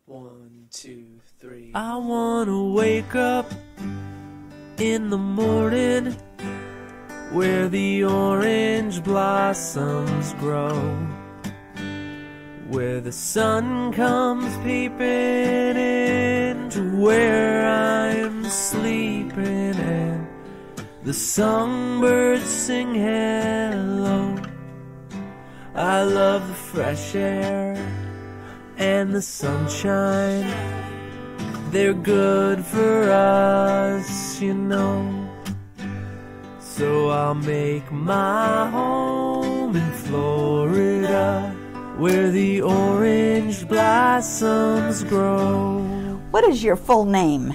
1, 2, 3. I wanna wake up in the morning where the orange blossoms grow, where the sun comes peeping into where I'm sleeping, and the songbirds sing hello. I love the fresh air and the sunshine, they're good for us, you know. So I'll make my home in Florida, where the orange blossoms grow. What is your full name,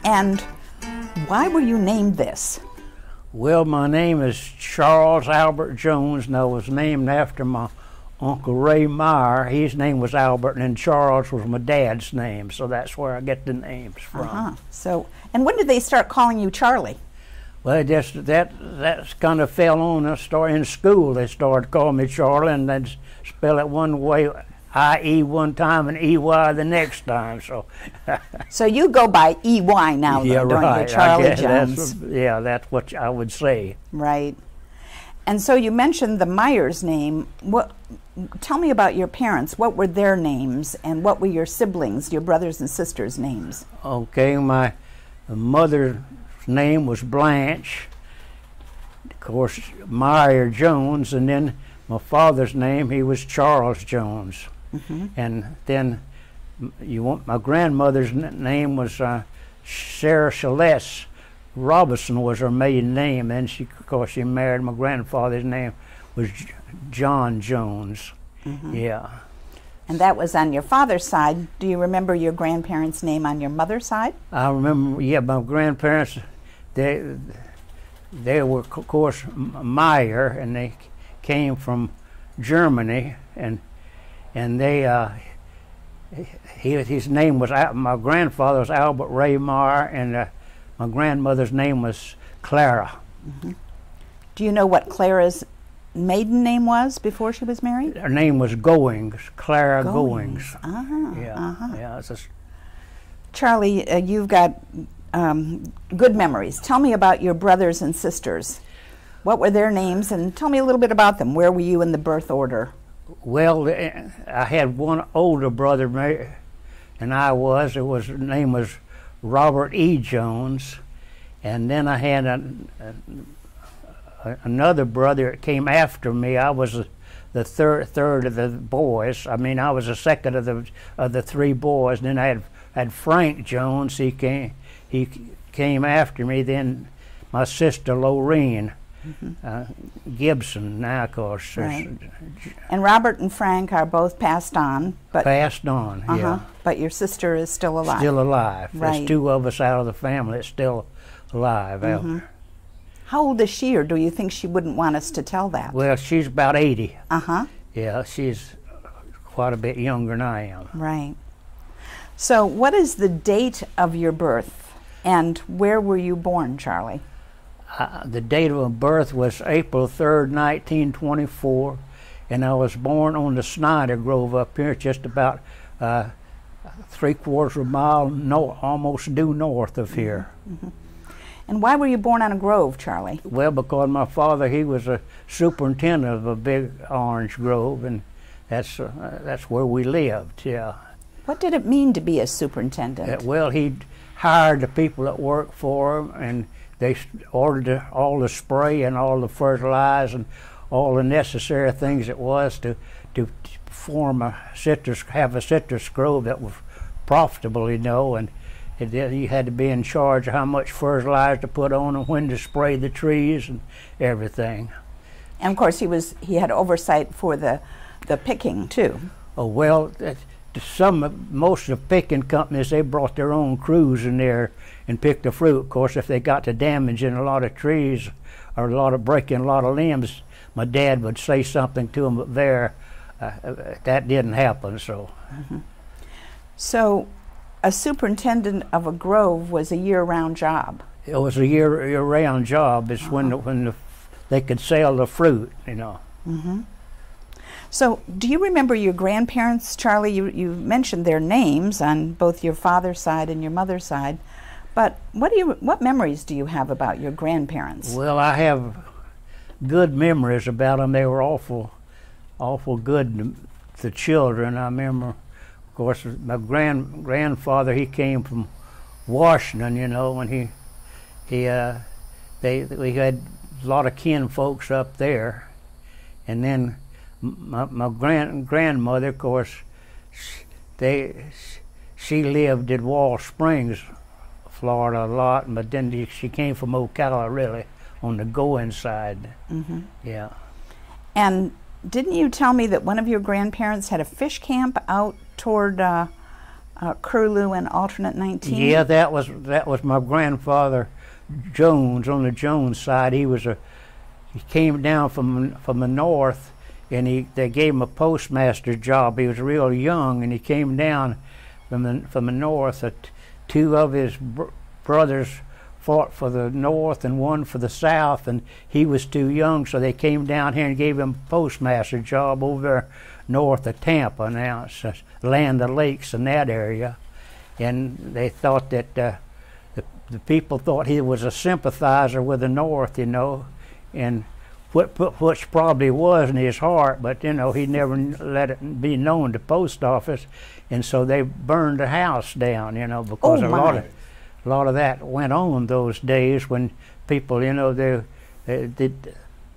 and why were you named this? Well, my name is Charles Albert Jones, and I was named after my Uncle Ray Meyer. His name was Albert, and then Charles was my dad's name, so that's where I get the names from. So, and when did they start calling you Charley? Well, that's kind of fell on us. In school, they started calling me Charlie, and they'd spell it one way, I-E one time and E-Y the next time. So, so you go by E-Y now, yeah, though, right. don't you, Charley Jones? That's what I would say. Right. And so you mentioned the Myers name. Tell me about your parents. What were their names, and what were your siblings, your brothers and sisters' names? Okay, my mother's name was Blanche, of course, Meyer Jones, and then my father's name, he was Charles Jones. And then my grandmother's name was Sarah Celeste Robinson was her maiden name, and of course she married my grandfather's name was John Jones. Yeah. And that was on your father's side. Do you remember your grandparents' name on your mother's side? I remember, yeah, my grandparents, they were, of course, Meyer, and they came from Germany, and his name was, my grandfather was Albert Ray Meyer, and my grandmother's name was Clara. Do you know what Clara's maiden name was before she was married? Her name was Goings, Clara Goings. Yeah. Charley, you've got good memories. Tell me about your brothers and sisters. What were their names, and tell me a little bit about them. Where were you in the birth order? Well, I had one older brother, and his name was Robert E. Jones, and then I had another brother that came after me. I was the third of the boys. I mean, I was the second of the three boys. And then I had Frank Jones. He came after me. Then my sister Lorraine Gibson. Now, of course. Right. And Robert and Frank are both passed on. But passed on. Yeah. But your sister is still alive. Still alive. Right. There's two of us out of the family that's still alive. How old is she, or do you think she wouldn't want us to tell that? Well, she's about 80. Yeah, she's quite a bit younger than I am. Right. So what is the date of your birth, and where were you born, Charley? The date of my birth was April 3rd, 1924, and I was born on the Snyder Grove up here, just about 3/4 of a mile almost due north of here. And why were you born on a grove, Charley? Well, because my father, he was a superintendent of a big orange grove, and that's where we lived. Yeah. What did it mean to be a superintendent? Well, he hired the people that worked for him, and they ordered all the spray and all the fertilizer and all the necessary things it was to form have a citrus grove that was profitable, you know, and you had to be in charge of how much fertilizer to put on and when to spray the trees and everything. And of course he had oversight for the picking too. Oh, well, most of the picking companies, they brought their own crews in there and picked the fruit. Of course, if they got to damaging a lot of trees or breaking a lot of limbs, my dad would say something to them, but that didn't happen. So a superintendent of a grove was a year-round job. It was a year-round job. It's when they could sell the fruit, you know. So, do you remember your grandparents, Charlie? You mentioned their names on both your father's side and your mother's side, but what memories do you have about your grandparents? Well, I have good memories about them. They were awful good to children. I remember, of course, my grandfather. He came from Washington, you know, when we had a lot of kin folks up there, and then my grandmother, of course, she lived in Wall Springs, Florida, a lot, but then she came from Ocala, really, on the going side. Mm-hmm. Yeah. And didn't you tell me that one of your grandparents had a fish camp out toward Curlew and Alternate 19? Yeah, that was my grandfather Jones, on the Jones side. He came down from the north, and they gave him a postmaster job. He was real young, and he came down from the north. Two of his brothers fought for the north and one for the south, and he was too young, so they came down here and gave him a postmaster job over there north of Tampa. Now it's Land of Lakes in that area, and they thought that the people thought he was a sympathizer with the north, you know, and which probably was in his heart, but you know, he never let it be known to post office, and so they burned the house down, you know, because a lot of that went on those days when people, you know, they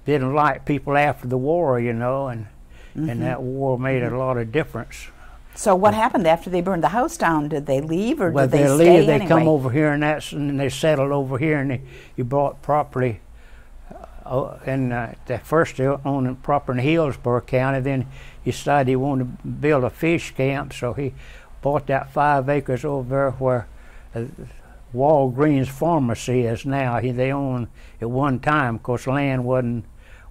didn't like people after the war, you know, and that war made a lot of difference. So what happened after they burned the house down? Did they leave, or well, did they stay leave? They come over here, and they settled over here, and they bought property. And at first they owned property in Hillsborough County. Then he decided he wanted to build a fish camp, so he bought that 5 acres over there where Walgreens Pharmacy is now. They owned at one time. Of course, land wasn't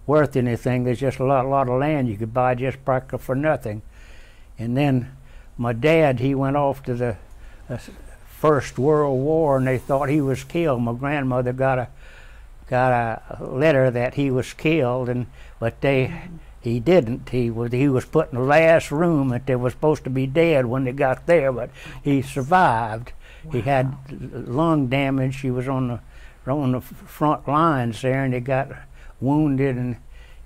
worth anything. There's just a lot of land you could buy just practically for nothing. And then my dad, he went off to the First World War, and they thought he was killed. My grandmother got a letter that he was killed, but he didn't. He was put in the last room, that they were supposed to be dead when they got there, but he survived. Wow. He had lung damage. He was on the front lines there, and he got wounded,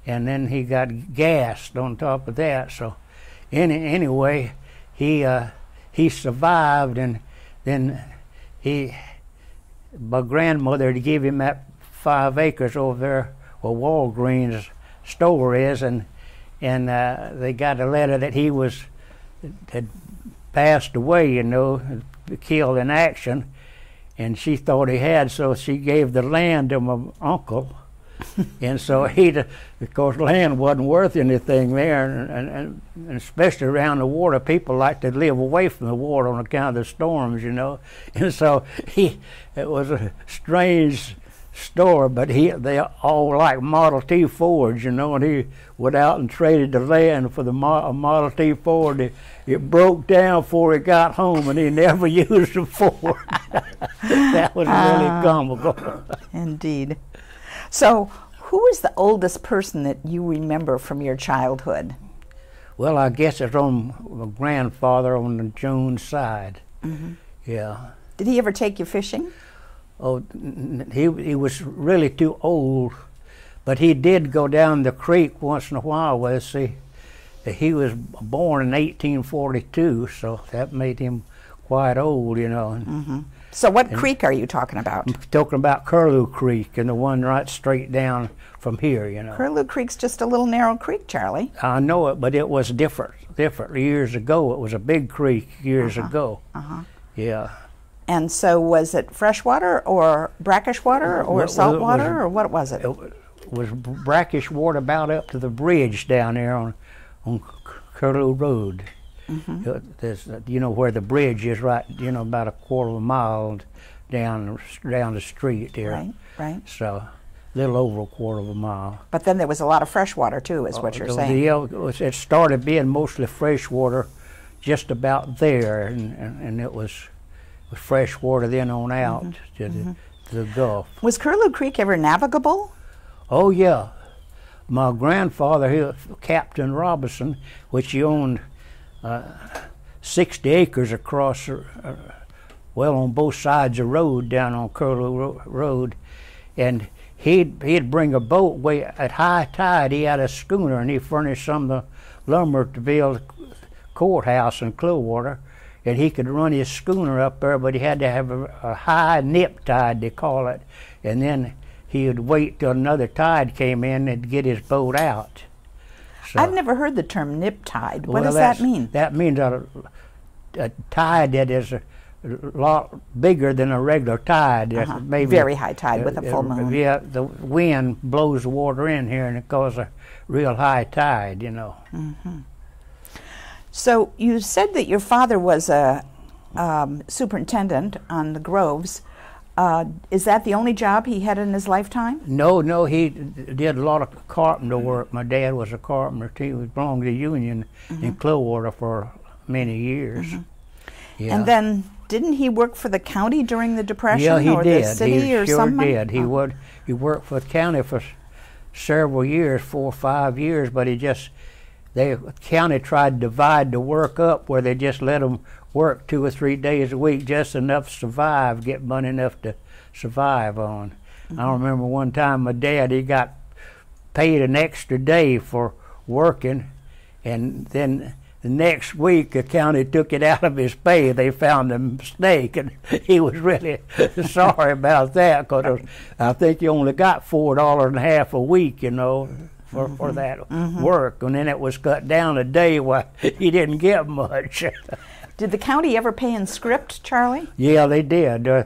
and then he got gassed on top of that. So anyway, he survived, and then my grandmother to give him that 5 acres over there where Walgreens store is, and they got a letter that he had passed away, you know, killed in action, and she thought he had, so she gave the land to my uncle. And so of course, land wasn't worth anything there, and especially around the water, people like to live away from the water on account of the storms, you know. And so it was a strange store, but they all like Model T Fords, you know, and he went out and traded the land for the Model T Ford. It broke down before he got home, and he never used the Ford. That was really comical. Indeed. So, who is the oldest person that you remember from your childhood? Well, I guess it's on my grandfather on the Jones side. Mm-hmm. Yeah. Did he ever take you fishing? Oh, he was really too old, but he did go down the creek once in a while with us. He was born in 1842, so that made him quite old, you know. Mm-hmm. So what creek are you talking about? I'm talking about Curlew Creek, and the one right straight down from here, you know. Curlew Creek's just a little narrow creek, Charlie. I know it, but it was different years ago. It was a big creek years ago. Yeah. And so was it freshwater or brackish water or salt water, or what was it? It was brackish water about up to the bridge down there on Curlew Road. Mm-hmm. You know where the bridge is, right? You know, about a quarter of a mile down the street there. Right. So a little over a quarter of a mile. But then there was a lot of fresh water too, is what you're saying. It started being mostly fresh water just about there, and it was fresh water then on out to the Gulf. Was Curlew Creek ever navigable? Oh yeah. my grandfather, Captain Robinson, which he owned 60 acres across, well, on both sides of the road down on Curlew Road, and he'd bring a boat way at high tide. He had a schooner, and he furnished some of the lumber to build the courthouse in Clearwater, and he could run his schooner up there, but he had to have a high nip tide, they call it, and then he would wait till another tide came in and get his boat out. So, I've never heard the term nip tide. What does that mean? That means a tide that is a lot bigger than a regular tide. Maybe very high tide with a full moon. Yeah, the wind blows the water in here and it causes a real high tide, you know. So you said that your father was a superintendent on the Groves. Is that the only job he had in his lifetime? No, he did a lot of carpenter work. My dad was a carpenter too. He belonged to the union in Clearwater for many years. Yeah. And then didn't he work for the county during the Depression? Yeah, he or did. The city He or sure something? did. He worked for the county for several years, 4 or 5 years, but the county tried to divide the work up where they just let them work 2 or 3 days a week, just enough to survive, get money enough to survive on. I remember one time my dad, he got paid an extra day for working, and then the next week the county took it out of his pay. They found a mistake, and he was really sorry about that, because I think he only got $4.50 a week, you know, for that work, and then it was cut down a day. Well, he didn't get much. Did the county ever pay in script, Charlie? Yeah, they did. I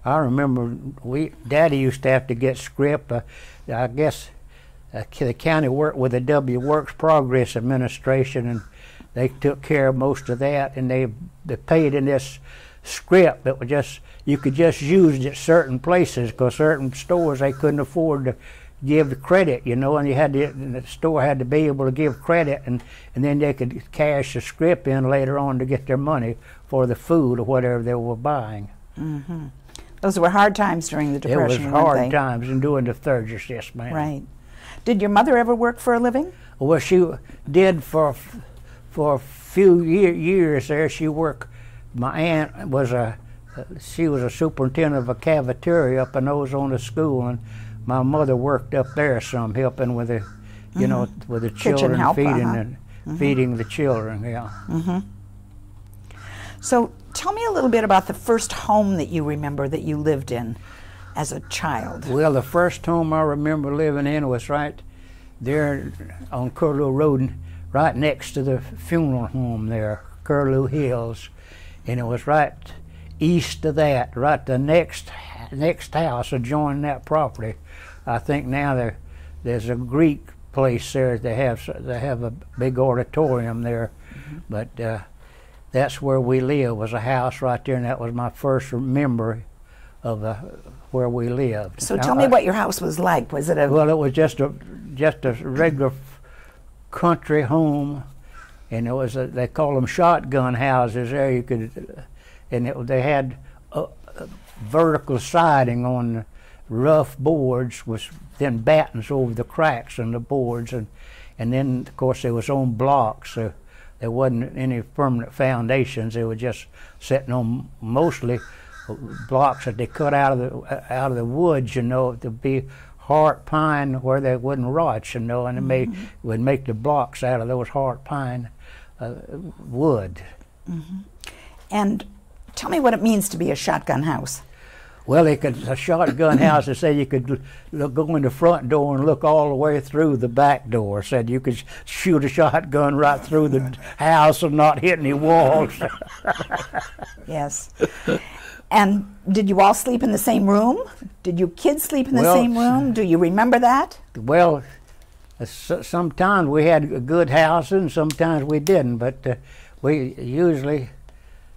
remember Daddy used to have to get script. I guess the county worked with the W Works Progress Administration, and they took care of most of that, and they paid in this script that was just, you could just use it at certain places, because certain stores, they couldn't afford to give the credit, you know, and the store had to be able to give credit, and then they could cash the script in later on to get their money for the food or whatever they were buying. Those were hard times during the Depression. It was hard times in doing the Thurgis, yes, ma'am. Right. Did your mother ever work for a living? Well, she did for a few years there. She worked. My aunt was she was a superintendent of a cafeteria up in Ozona School, and my mother worked up there some, helping with the, you know, with the children, help, feeding the children. Yeah. So tell me a little bit about the first home that you remember that you lived in as a child. Well, the first home I remember living in was right there on Curlew Road, right next to the funeral home there, Curlew Hills, and it was right east of that, right the next house adjoining that property. I think now there's a Greek place there. They have a big auditorium there, but that's where we lived, was a house right there, and that was my first memory of where we lived. So tell me what your house was like. Was it a... Well, it was just a regular country home, and it was they call them shotgun houses there. You could, and they had vertical siding on the rough boards with then battens over the cracks in the boards, and then of course they was on blocks. So there wasn't any permanent foundations. They were just sitting on mostly blocks that they cut out of the woods, you know, to be heart pine where they wouldn't rot, you know, and they would make the blocks out of those heart pine wood. And tell me what it means to be a shotgun house. Well, a shotgun house, they said you could go in the front door and look all the way through the back door. Said you could shoot a shotgun right through the house and not hit any walls. Yes. And did you all sleep in the same room? Did you kids sleep in the same room? Do you remember that? Well, sometimes we had a good house and sometimes we didn't, but we usually,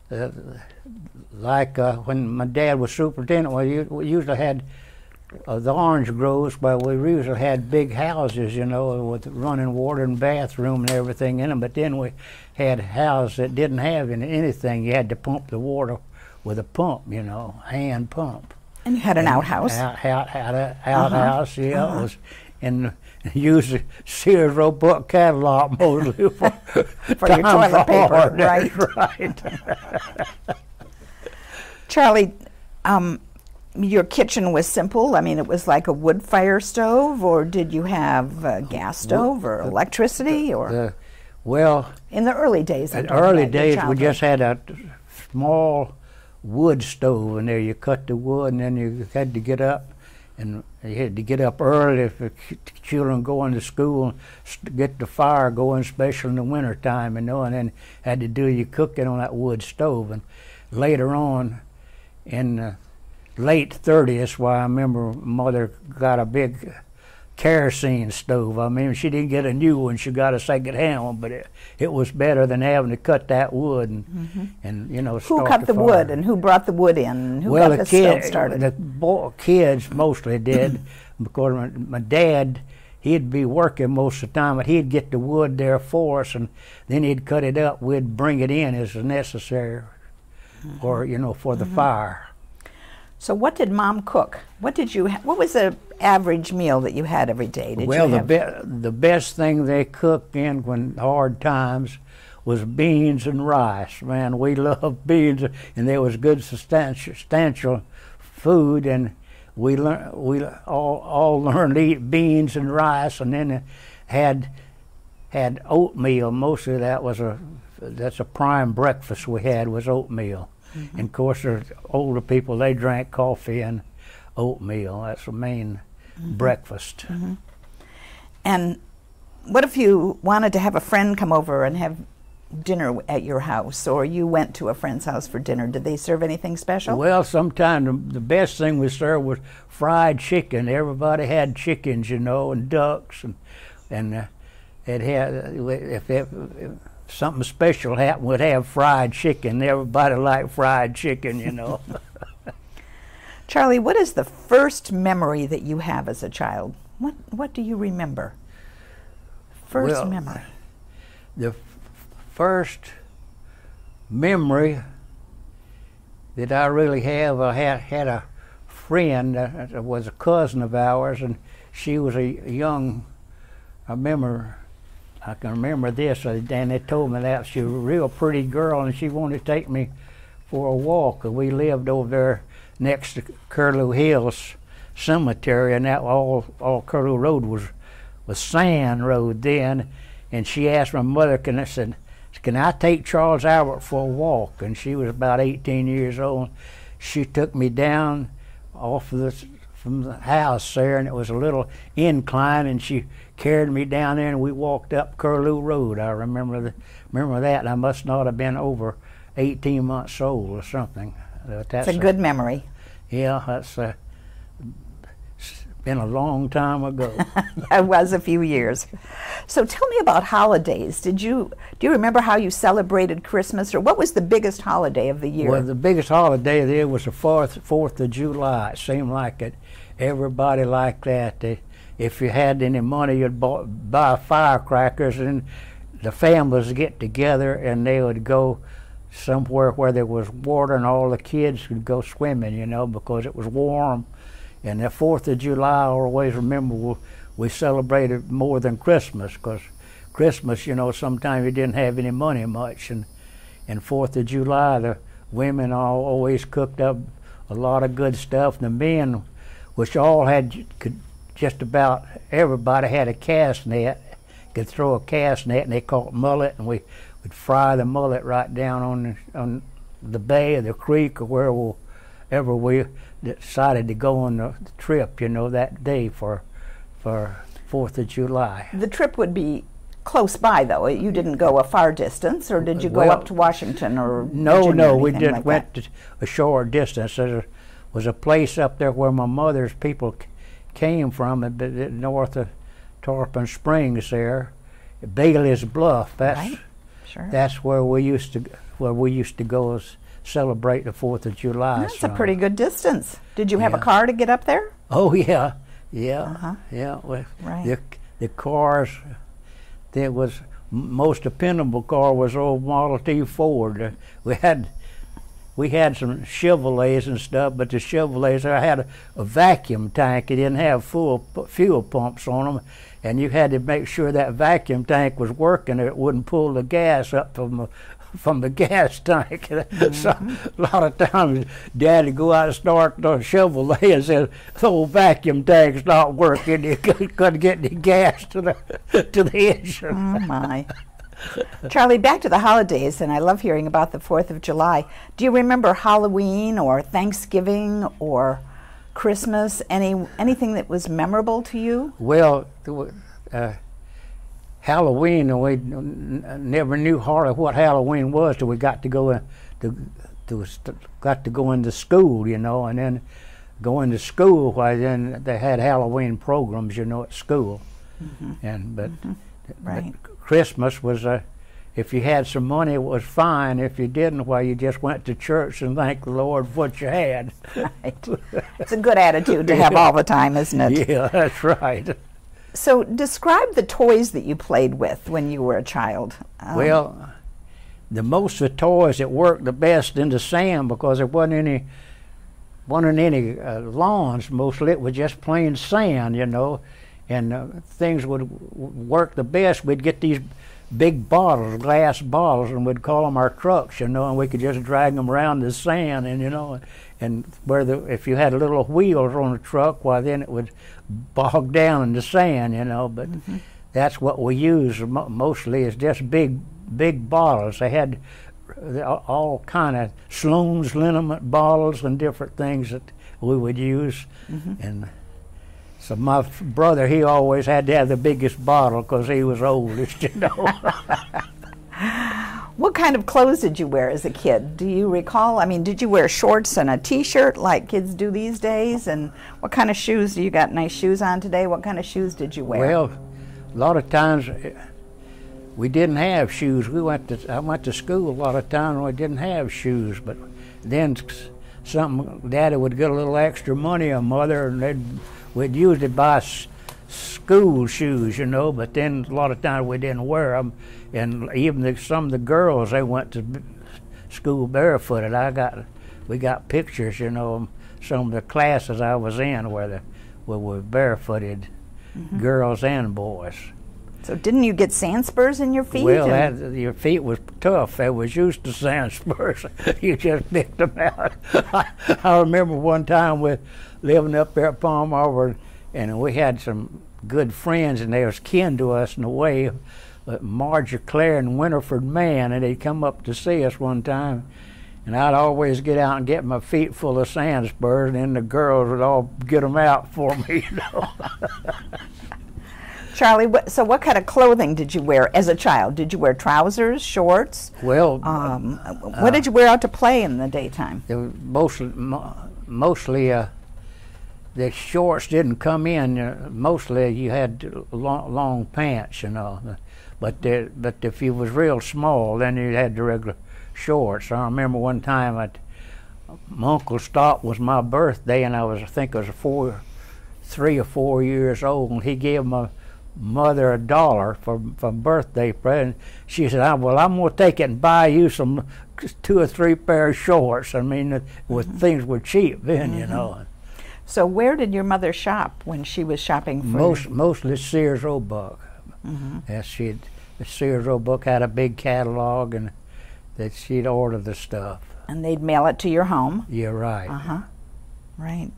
when my dad was superintendent, we usually had the orange groves, but we usually had big houses, you know, with running water and bathroom and everything in them, but then we had houses that didn't have anything. You had to pump the water with a pump, you know, hand pump. And you had an outhouse. Outhouse, yeah. It was, and used the Sears Roebuck catalog mostly for your toilet paper, right? Right. Charley, your kitchen was simple. I mean, it was like a wood fire stove, or did you have a gas stove or electricity, or? Well, in the early days. In the early days, we just had a small wood stove in there. You cut the wood, and then you had to get up, and you had to get up early for children going to school, get the fire going, especially in the wintertime, and then had to do your cooking on that wood stove. And later on, in the late 30s, why I remember Mother got a big kerosene stove. I mean, she didn't get a new one; she got a second-hand one, but it was better than having to cut that wood and you know. Who cut the wood, and who brought the wood in? Who got the stove started? The kids mostly did, because my dad, he'd be working most of the time, but he'd get the wood there for us, and then he'd cut it up. We'd bring it in as necessary, or for the fire. So what did Mom cook? What did you? What was the average meal that you had every day? The best thing they cooked in when hard times was beans and rice. Man, we loved beans, and there was good substantial food, and we all learned to eat beans and rice, and then had oatmeal. Mostly that's a prime breakfast we had, was oatmeal. And of course, there's older people, they drank coffee and oatmeal. That's the main breakfast. And what if you wanted to have a friend come over and have dinner at your house, or you went to a friend's house for dinner? Did they serve anything special? Well, sometimes the best thing we served was fried chicken. Everybody had chickens, and ducks, and it had, if something special happened, we'd have fried chicken. Everybody liked fried chicken, Charley, what is the first memory that you have as a child? What do you remember? First memory. The first memory that I really have, I had a friend that was a cousin of ours, and she was a young, I can remember this, and they told me that she was a real pretty girl, and she wanted to take me for a walk. And we lived over there next to Curlew Hills Cemetery, and that all Curlew Road was sand road then. And she asked my mother, can I take Charles Albert for a walk? And she was about 18 years old. She took me down from the house there, and it was a little incline, and she carried me down there, and we walked up Curlew Road. I remember that, and I must not have been over 18 months old or something. That's a good memory. Yeah, that's been a long time ago. It was a few years. So tell me about holidays. Do you remember how you celebrated Christmas, or what was the biggest holiday of the year? Well, the biggest holiday there was the 4th of July. It seemed like it. Everybody liked that. If you had any money, you'd buy firecrackers, and the families would get together, and they would go somewhere where there was water, and all the kids could go swimming, because it was warm. And the 4th of July, I always remember we celebrated more than Christmas, because Christmas, sometimes you didn't have any money much, and 4th of July, the women always cooked up a lot of good stuff. The men, which just about everybody had a cast net, could throw a cast net, and they caught mullet, and we'd fry the mullet right down on the bay or the creek or wherever we decided to go on the trip, that day for 4th of July. The trip would be close by, though. You didn't go a far distance, or did you go up to Washington or Virginia? No, we just went to a short distance. There was a place up there where my mother's people came from, north of Tarpon Springs there, Bailey's Bluff. Right. Sure. That's where we used to go celebrate the 4th of July. That's a pretty good distance. Did you have a car to get up there? Oh yeah. Right. The cars, there was most dependable car was old Model T Ford. We had we had some Chevrolets and stuff, but the Chevrolets, I had a vacuum tank. It didn't have full fuel pumps on them, and you had to make sure that vacuum tank was working or it wouldn't pull the gas up from the gas tank. So a lot of times Dad would go out and start the Chevrolet and say, the old vacuum tank's not working. You couldn't get any gas to the engine. Oh my. Charlie, back to the holidays, and I love hearing about the 4th of July. Do you remember Halloween or Thanksgiving or Christmas? Anything that was memorable to you? Well, Halloween, we never knew hardly what Halloween was till we got to go into school, you know, and then going to school, why then they had Halloween programs, you know, at school, but Right. Christmas was if you had some money, it was fine. If you didn't, well, you just went to church and thanked the Lord for what you had. Right. It's a good attitude to have all the time, isn't it? Yeah, that's right. So describe the toys that you played with when you were a child. Well, the most of the toys that worked the best in the sand, because there wasn't any lawns. Mostly it was just plain sand, you know, and things would work the best. We'd get these big bottles, glass bottles, and we'd call them our trucks, you know, and we could just drag them around the sand, and you know, and if you had little wheels on the truck, why then it would bog down in the sand, you know. But that's what we used mostly, is just big bottles. They had all kind of Sloan's liniment bottles and different things that we would use, and so my brother, he always had to have the biggest bottle because he was oldest, you know. What kind of clothes did you wear as a kid? Do you recall? I mean, did you wear shorts and a T-shirt like kids do these days? And what kind of shoes? Do you got nice shoes on today? What kind of shoes did you wear? Well, a lot of times we didn't have shoes. I went to school a lot of times and we didn't have shoes, but then Daddy would get a little extra money on Mother, and we'd usually buy school shoes, you know, but then a lot of times we didn't wear them. And even some of the girls, they went to school barefooted. We got pictures, you know, some of the classes I was in where were barefooted, girls and boys. So didn't you get sand spurs in your feet? Well, your feet was tough. They was used to sand spurs. You just picked them out. I remember one time we living up there at Palm Harbor, and we had some good friends, and they was kin to us in a way. Marge Clare and Winterford Mann, and they'd come up to see us one time, and I'd always get out and get my feet full of sand spurs, and then the girls would all get them out for me, you know. Charlie, so what kind of clothing did you wear as a child? Did you wear trousers, shorts? Well, what did you wear out to play in the daytime? It was mostly the shorts didn't come in. Mostly you had long pants, you know. But if you was real small, then you had the regular shorts. I remember one time my Uncle Stott was my birthday, and I think I was 3 or 4 years old, and he gave my mother $1 for birthday present. She said, "Well, I'm gonna take it and buy you some 2 or 3 pair of shorts." I mean, things were cheap then, you know. So where did your mother shop when she was shopping for Mostly Sears Roebuck. Sears Roebuck had a big catalog, and that she'd order the stuff. And they'd mail it to your home? Yeah, right. Right.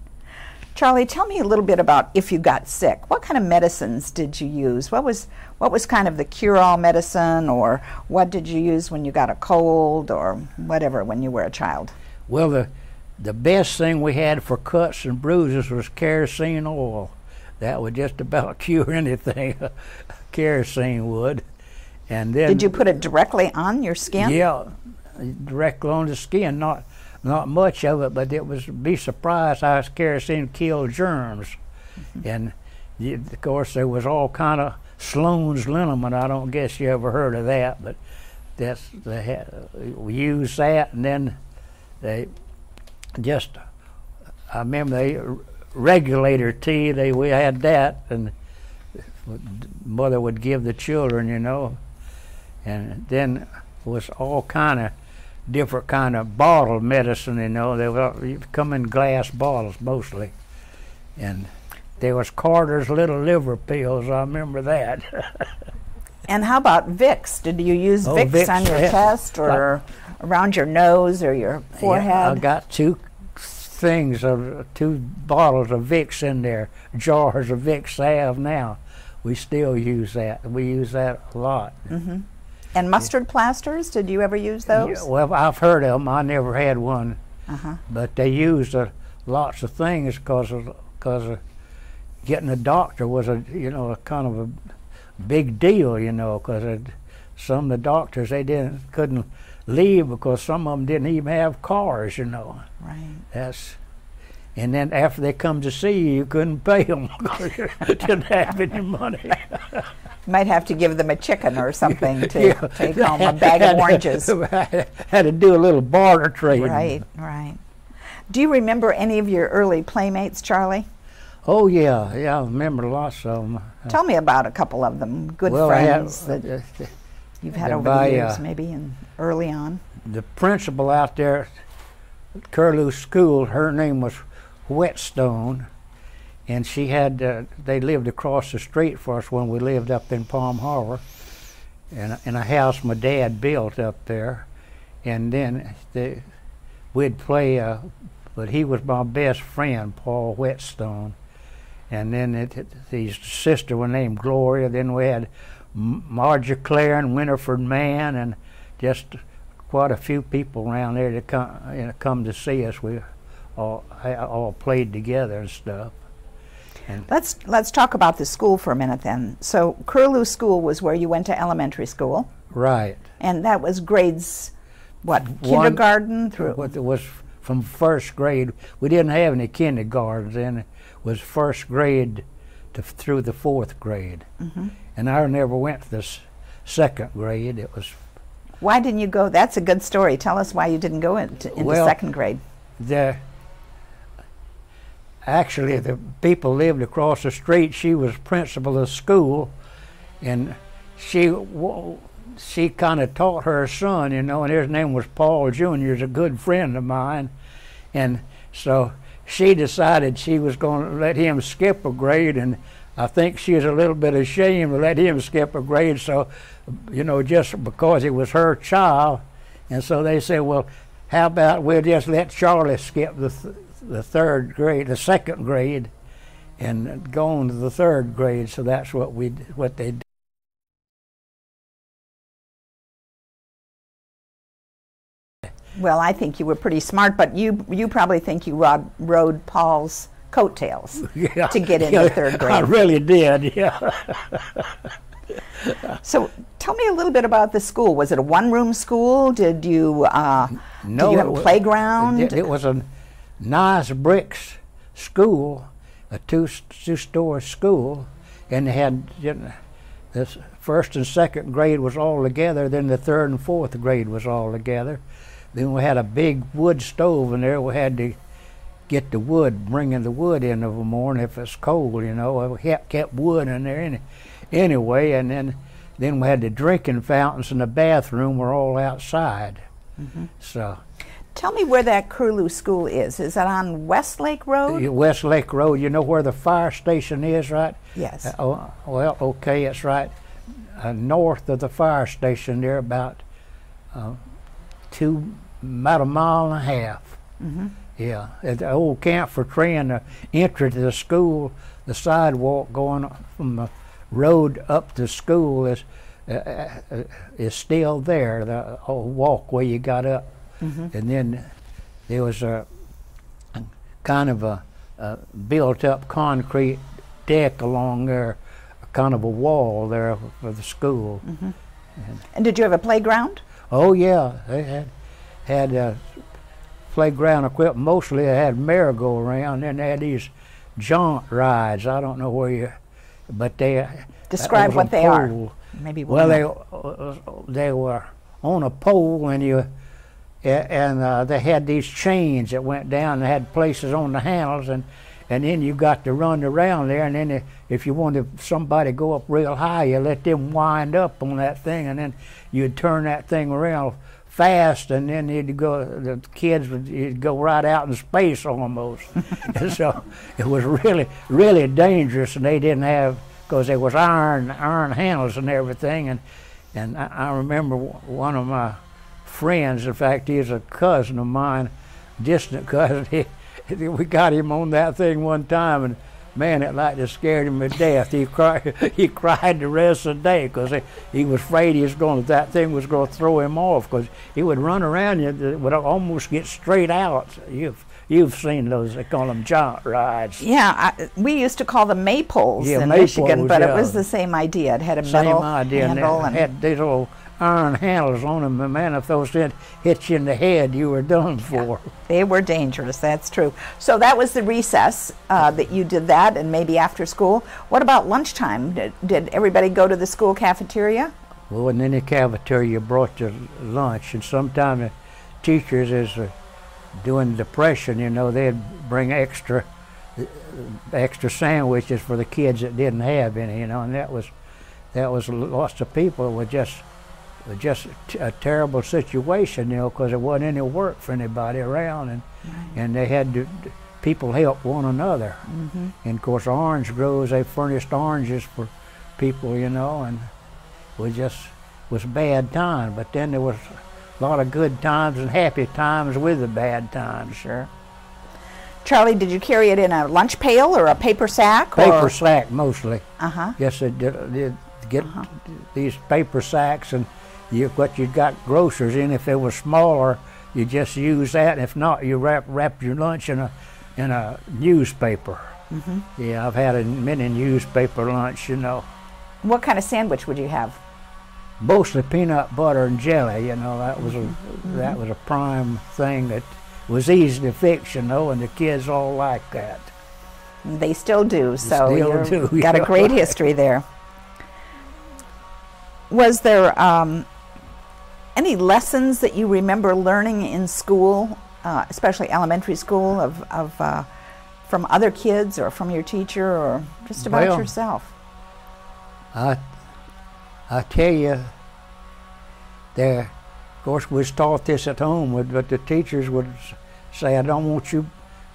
Charlie, tell me a little bit about if you got sick. What kind of medicines did you use? What was kind of the cure-all medicine, or what did you use when you got a cold or whatever when you were a child? Well, the best thing we had for cuts and bruises was kerosene oil. That would just about cure anything. Kerosene would. And then, did you put it directly on your skin? Yeah, directly on the skin. Not much of it, but it was, be surprised how kerosene killed germs. And of course there was all kind of Sloan's liniment. I don't guess you ever heard of that, but we used that, and then I remember the regulator tea, we had that, and Mother would give the children, you know. And then was all kind of different kind of bottled medicine, you know. They were come in glass bottles mostly. And there was Carter's little liver pills, I remember that. And how about Vicks? Did you use Oh, Vicks, Vicks, on your yeah. chest or around your nose or your forehead? Yeah, I got two bottles of Vicks in there, jars of Vicks I have now. We still use that. We use that a lot. Mm-hmm. And mustard plasters, did you ever use those? Yeah, well, I've heard of them. I never had one. Uh-huh. But they used lots of things because of getting a doctor was a kind of a big deal, you know, because some of the doctors couldn't leave because some of them didn't even have cars, you know. Right. And then after they come to see you, you couldn't pay them because you didn't have any money. You might have to give them a chicken or something to take home a bag of oranges. Had to do a little barter trade. Right, right. Do you remember any of your early playmates, Charlie? Oh, yeah, I remember lots of them. Tell me about a couple of them, good friends that you've had over the years, maybe, and early on. The principal out there at Curlew School, her name was Whetstone, and she had, they lived across the street for us when we lived up in Palm Harbor, in a house my dad built up there. And then we'd play, but he was my best friend, Paul Whetstone. And then his sister was named Gloria. Then we had Margie Clare and Winifred Mann, and just quite a few people around there that come to see us. We all played together and stuff. And let's talk about the school for a minute then. So Curlew School was where you went to elementary school. Right. And that was grades, what, kindergarten through? It was from first grade. We didn't have any kindergartens then. It was first grade through the fourth grade. Mm-hmm. And I never went to the second grade. It was. Why didn't you go? That's a good story. Tell us why you didn't go into second grade. Actually, the people lived across the street. She was principal of school, and she kind of taught her son, you know, and his name was Paul Jr., a good friend of mine. And so she decided she was going to let him skip a grade, and I think she was a little bit ashamed to let him skip a grade, so, you know, just because it was her child. And so they said, well, how about we'll just let Charlie skip the third grade, the second grade, and go on to the third grade. So that's what they did. Well, I think you were pretty smart, but you probably think you rode Paul's coattails to get into third grade. I really did, yeah. So tell me a little bit about the school. Was it a one-room school? Did you have a playground? It was a nice bricks school, a two-story school, and they had this first and second grade was all together. Then the third and fourth grade was all together. Then we had a big wood stove in there. We had to get the wood, bringing the wood in of the morning if it's cold, you know. We kept wood in there anyway, and then we had the drinking fountains and the bathroom were all outside. Mm-hmm. So. Tell me where that Curlew School is. Is that on Westlake Road? Westlake Road. You know where the fire station is, right? Yes. Well, okay, it's right north of the fire station there, about a mile and a half. Mm-hmm. Yeah, at the old Camphor train, the entry to the school, the sidewalk going from the road up to school is still there. The old walkway you got up. Mm-hmm. And then there was a kind of a built-up concrete deck along there, kind of a wall there for the school. Mm-hmm. And did you have a playground? Oh yeah, they had playground equipment. Mostly they had merry-go-round, and they had these jaunt rides. I don't know where but they describe what they are. Maybe they were on a pole, and they had these chains that went down and had places on the handles, and then you got to run around there, and then if you wanted somebody to go up real high, you let them wind up on that thing, and then you'd turn that thing around fast, and then the kids would go right out in space almost. And so it was really, really dangerous, and they didn't have, because there was iron handles and everything, and I remember one of my friends, in fact, he's a cousin of mine, distant cousin, we got him on that thing one time, and man, it like just scared him to death. He cried the rest of the day because he was afraid that thing was going to throw him off, because he would run around you, it would almost get straight out. You've seen those, they call them jaunt rides. Yeah, we used to call them Maypoles in Maypoles, Michigan, but yeah. It was the same idea. It had a metal handle. And it had these little iron handles on them, and man, if those did hit you in the head, you were done for. Yeah, they were dangerous, that's true. So that was the recess, that you did that, and maybe after school. What about lunchtime? Did everybody go to the school cafeteria? Well, in any cafeteria, you brought your lunch, and sometimes the teachers during the Depression, they'd bring extra sandwiches for the kids that didn't have any, and that was lots of people. It was just a terrible situation, because there wasn't any work for anybody around, and they had people help one another. Mm-hmm. And of course, orange groves, they furnished oranges for people, and it was bad time. But then there was a lot of good times and happy times with the bad times. Sure. Charlie, did you carry it in a lunch pail or a paper sack? Paper sack mostly. Uh-huh. Yes, they did get these paper sacks, and you got groceries in. If they were smaller, you just use that. If not, you wrap your lunch in a newspaper. Mm-hmm. Yeah, I've had many newspaper lunch. What kind of sandwich would you have? Mostly peanut butter and jelly. That was a prime thing that was easy to fix. And the kids all liked that. They still do. They so still do. Got a great history there. Was there any lessons that you remember learning in school, especially elementary school, from other kids or from your teacher or just about yourself? I tell you, of course, we was taught this at home, but the teachers would say, I don't want you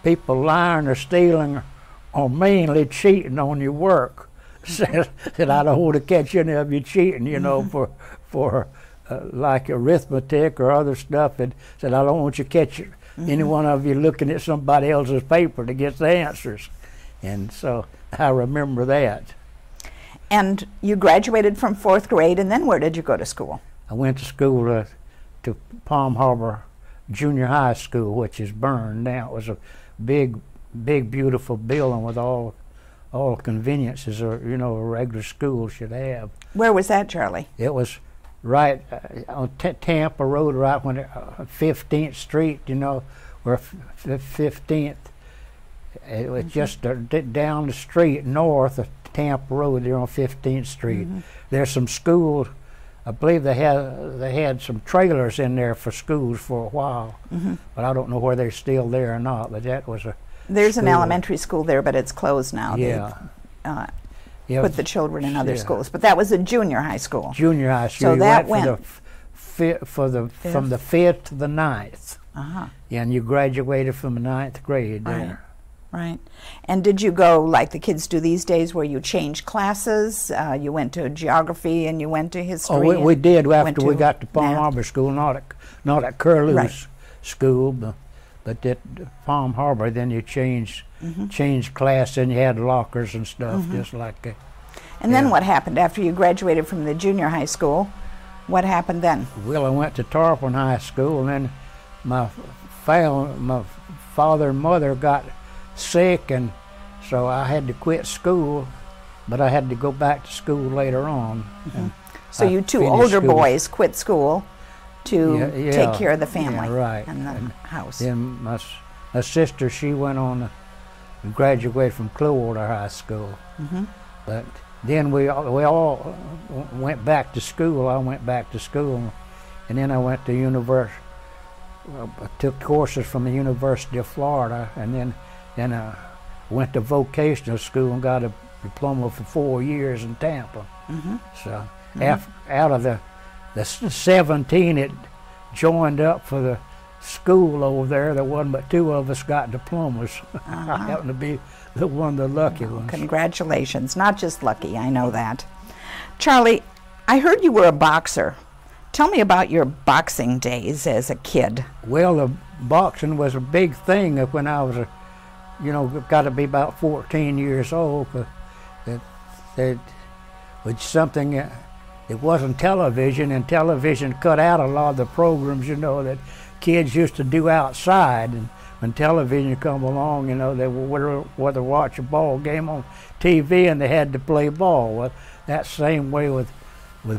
people lying or stealing or mainly cheating on your work. Said I don't want to catch any of you cheating, for like arithmetic or other stuff. And said I don't want you to catch any one of you looking at somebody else's paper to get the answers. And so I remember that. And you graduated from 4th grade, and then where did you go to school? I went to school to Palm Harbor Junior High School, which is burned now. It was a big, beautiful building with all conveniences a regular school should have. Where was that, Charlie? It was right on Tampa Road, right when 15th Street, where 15th. It was just down the street north of Tampa Road there on 15th Street. Mm-hmm. There's some schools. I believe they had some trailers in there for schools for a while, but I don't know whether they're still there or not. But that was a There's school. An elementary school there, but it's closed now. Yeah. Put the children in other schools, but that was a junior high school. Junior high school. So you that went from the 5th to the 9th. Yeah, and you graduated from the 9th grade there. Right. And did you go like the kids do these days, where you change classes? You went to geography and you went to history. Oh, we did after we got to Palm Harbor School, not at Curlew's school, but at Palm Harbor. Then you changed class, and you had lockers and stuff, just like that. And then what happened after you graduated from the junior high school? What happened then? Well, I went to Tarpon High School, and then my father and mother got sick, and so I had to quit school, but I had to go back to school later on. So you two older boys quit school to take care of the family and the house. Then my sister, she went on and graduated from Clearwater High School. But then we all went back to school. I went back to school, and then I went to university. I took courses from the University of Florida, and then I went to vocational school and got a diploma for 4 years in Tampa. So out of the 17 that joined up for the school over there. There wasn't but 2 of us got diplomas. I happened to be one of the lucky ones. Congratulations. Not just lucky, I know that. Charley, I heard you were a boxer. Tell me about your boxing days as a kid. Well, the boxing was a big thing when I was got to be about 14 years old. It was something, it wasn't television, and television cut out a lot of the programs, that kids used to do outside. And when television come along, they would rather watch a ball game on TV and they had to play ball. Well, that same way with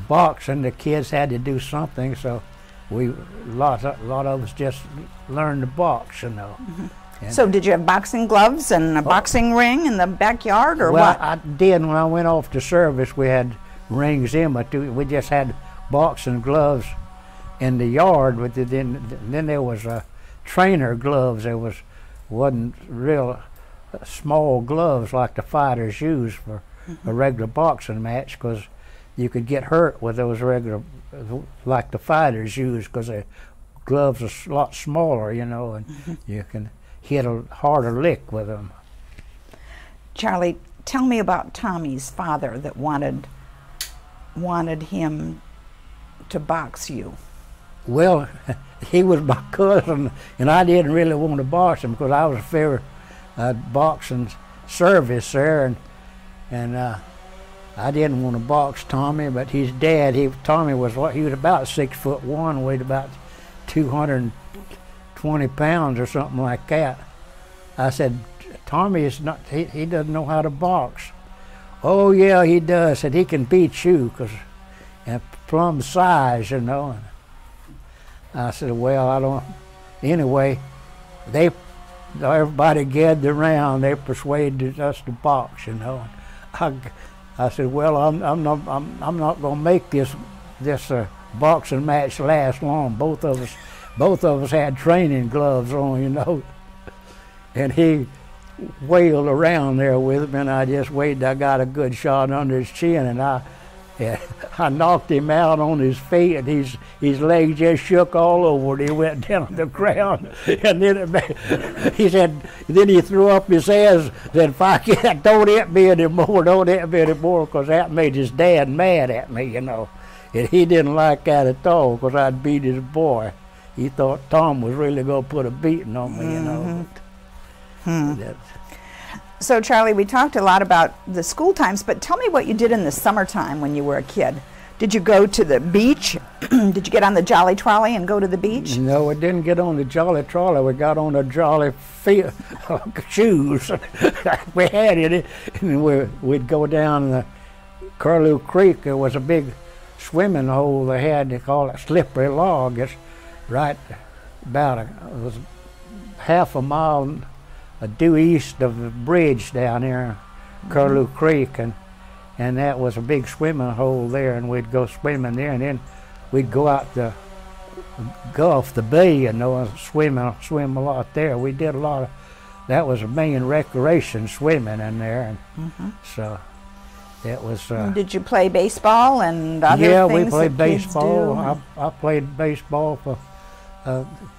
boxing, the kids had to do something, so a lot of us just learned to box, So did you have boxing gloves and a boxing ring in the backyard, or well, what? I did. When I went off to service, we had rings in, but we just had boxing gloves in the yard. Then there was trainer gloves. There wasn't real small gloves like the fighters use for a regular boxing match, because you could get hurt with those regular, like the fighters use, because the gloves are a lot smaller, and you can hit a harder lick with them. Charley, tell me about Tommy's father that wanted him to box you. Well, he was my cousin, and I didn't really want to box him because I was a fair boxing service there, and I didn't want to box Tommy, but his dad, Tommy was about 6'1", weighed about 220 pounds or something like that. I said, Tommy is not, he doesn't know how to box. Oh yeah, he does. Said he can beat you, and plumb size, I said, well, I don't. Anyway, everybody gathered around. They persuaded us to box, I said, well, I'm not going to make this boxing match last long. Both of us had training gloves on, and he wailed around there with me, and I just waited. I got a good shot under his chin, and I knocked him out on his feet, and his legs just shook all over, and he went down on the ground. And then he said, then he threw up his hands, said, if I can't, don't hit me anymore, because that made his dad mad at me, And he didn't like that at all, because I'd beat his boy. He thought Tom was really going to put a beating on me, So, Charley, we talked a lot about the school times, but tell me what you did in the summertime when you were a kid. Did you go to the beach? Did you get on the Jolly Trolley and go to the beach? No, we didn't get on the Jolly Trolley. We got on the Jolly shoes. We had it, and we'd go down the Curlew Creek. There was a big swimming hole they had. They call it Slippery Log. It's right about it was half a mile due east of the bridge down there, Curlew Creek, and that was a big swimming hole there, and we'd go swimming there, and then we'd go out the Gulf, the bay, and swim a lot there. We did a lot of, that was a main recreation, swimming in there, and so that was. Did you play baseball and other things? Yeah, we played that kids baseball. do? I played baseball for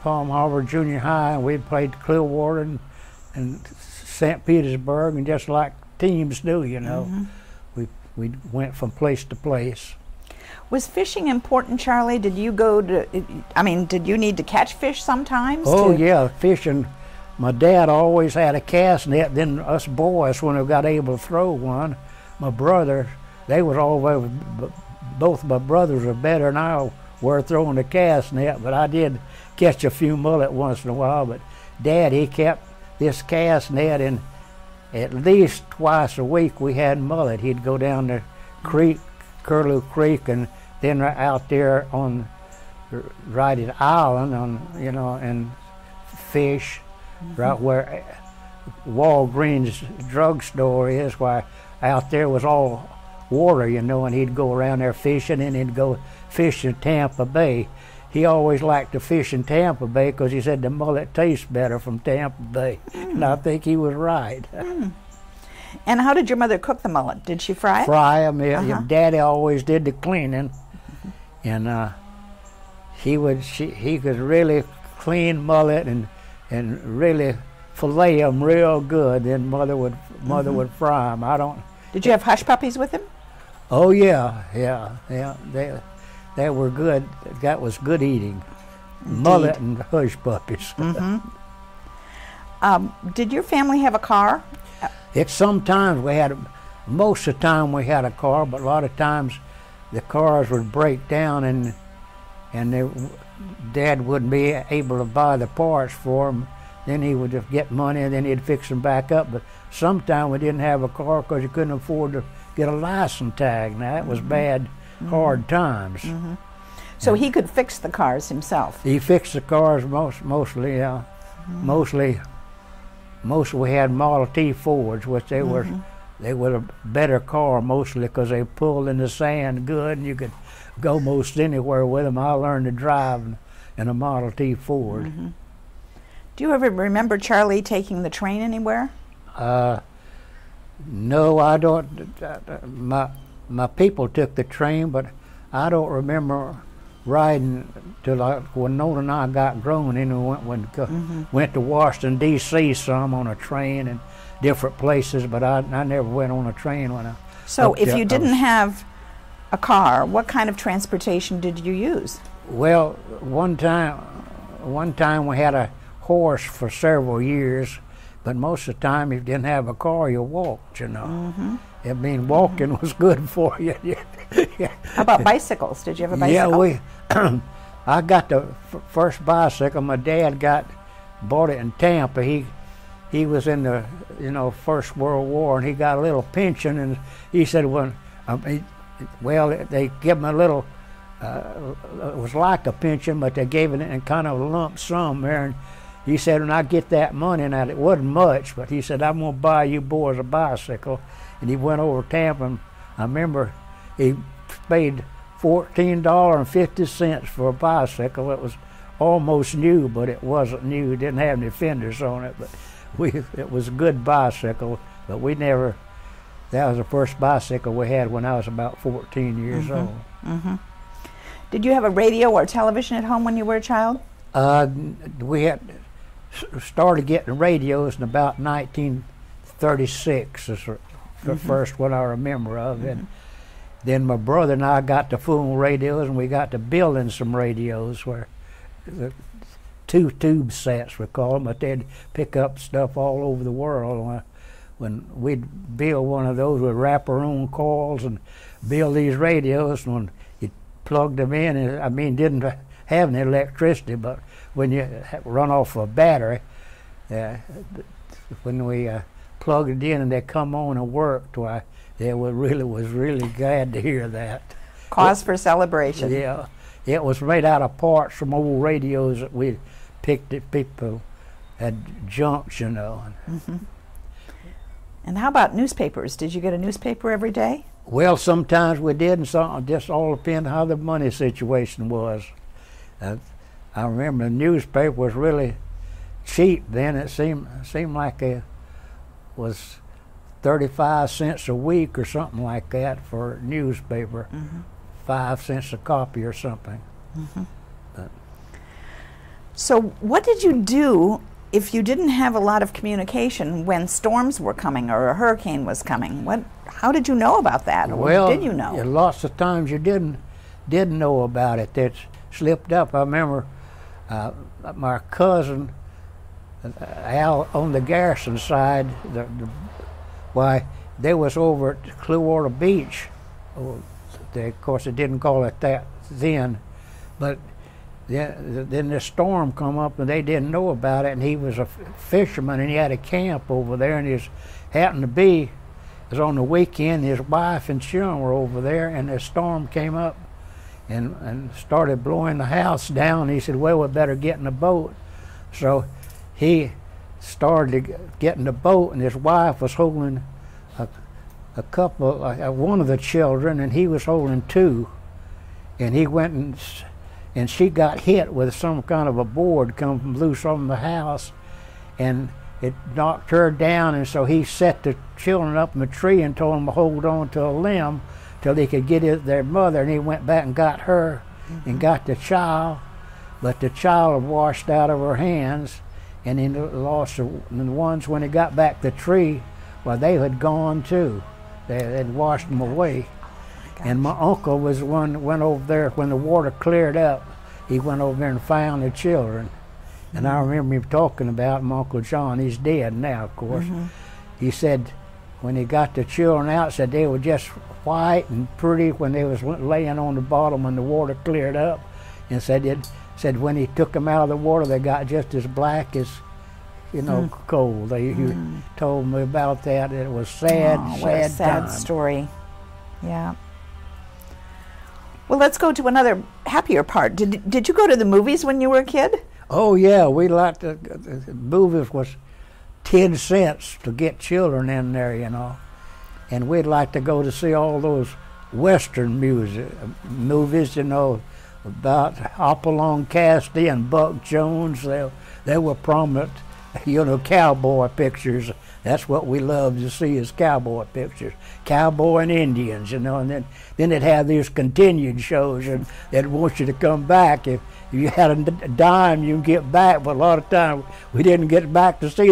Palm Harbor Junior High, and we played Clearwater and St. Petersburg, and just like teams do, we went from place to place. Was fishing important, Charley? Did you did you need to catch fish sometimes? Oh yeah, fishing. My dad always had a cast net. Then us boys, when we got able to throw one, my brother, they was all over. Both my brothers were better than I were throwing the cast net, but I did catch a few mullet once in a while. But Dad, he kept this cast net, and at least twice a week we had mullet. He'd go down the creek, Curlew Creek, and then out there on right at Island, and fish, right where Walgreens drugstore is. Why out there was all water, and he'd go around there fishing, and he'd go fish in Tampa Bay. He always liked to fish in Tampa Bay because he said the mullet tastes better from Tampa Bay. And I think he was right. And how did your mother cook the mullet? Did she fry it? Fry them, yeah. Daddy always did the cleaning. And he could really clean mullet and really fillet them real good. Then mother would fry them. I don't. Did you have hush puppies with him? Oh yeah. They were good. That was good eating. Indeed. Mullet and hush puppies. Did your family have a car? Sometimes we had. Most of the time we had a car, but a lot of times the cars would break down and Dad wouldn't be able to buy the parts for them. Then he would just get money and then he'd fix them back up. But sometimes we didn't have a car because you couldn't afford to get a license tag. Now that was bad, hard times. So he could fix the cars himself. He fixed the cars mostly, yeah. Mostly we had Model T Fords, which they were a better car mostly because they pulled in the sand good and you could go most anywhere with them. I learned to drive in a Model T Ford. Do you ever remember Charlie taking the train anywhere? No, I don't. My people took the train, but I don't remember riding till when Nona and I got grown. Went to Washington D.C. some on a train and different places, but I never went on a train when I. So if you didn't have a car, what kind of transportation did you use? Well, one time we had a horse for several years, but most of the time if you didn't have a car, you walked, you know. I mean, walking was good for you. How about bicycles? Did you have a bicycle? Yeah, I got the first bicycle. My dad bought it in Tampa. He was in the First World War, and he got a little pension, and he said, they give him a little. It was like a pension, but they gave it in kind of a lump sum there. And he said, when I get that money, and it wasn't much, but he said, I'm going to buy you boys a bicycle. And he went over to Tampa, and I remember he paid $14.50 for a bicycle. It was almost new, but it wasn't new. It didn't have any fenders on it, but it was a good bicycle. But that was the first bicycle we had when I was about 14 years old. Did you have a radio or television at home when you were a child? We had started getting radios in about 1936 is the first one I remember of. And then my brother and I got the full radios, and we got to building some radios where the 2 tube sets we call them, but they'd pick up stuff all over the world. When we'd build one of those, we'd wrap our own coils and build these radios. And when you plugged them in, and didn't have any electricity, but when you run off a battery, when we plugged it in and they come on and worked, why, they was really glad to hear that. Cause for celebration. Yeah, it was made out of parts from old radios that we picked at people had junks, you know. And how about newspapers? Did you get a newspaper every day? Well, sometimes we did, and some just all depended how the money situation was. I remember the newspaper was really cheap then. It seemed like it was 35 cents a week or something like that for a newspaper, 5 cents a copy or something. So what did you do if you didn't have a lot of communication when storms were coming or a hurricane was coming? How did you know about that? Or Well, did you know? Lots of times you didn't know about it. It slipped up. I remember my cousin Al on the Garrison side. Why, they was over at Clearwater Beach. Of course, they didn't call it that then, but then the storm come up and they didn't know about it. And he was a fisherman and he had a camp over there, and it was on the weekend. His wife and children were over there, and the storm came up and started blowing the house down. He said, well, we better get in the boat. So he started to get in the boat, and his wife was holding a couple, one of the children, and he was holding 2. And he went and she got hit with some kind of a board come loose from the house, and it knocked her down. And so he set the children up in a tree and told them to hold on to a limb till they could get their mother. And he went back and got her and got the child, but the child washed out of her hands, and he lost the ones when he got back the tree. Well, they had gone too. They had washed them away. And my uncle was the one went over there when the water cleared up. He went over there and found the children. And I remember him talking about my Uncle John. He's dead now, of course. He said when he got the children out, said they were just white and pretty when they was laying on the bottom when the water cleared up. And said when he took them out of the water, they got just as black as, you know, coal. He told me about that. It was sad, what a sad time. story. Yeah. Well, let's go to another happier part. Did you go to the movies when you were a kid? Oh yeah, we liked the movies was 10 cents to get children in there, you know, and we'd like to go to see all those Western movies, you know, about Hopalong Cassidy and Buck Jones. They were prominent, you know, cowboy pictures. That's what we love to see is cowboy pictures, cowboy and Indians, you know. And then they'd have these continued shows, and they'd want you to come back. If you had a dime, you can get back. But a lot of times we didn't get back to see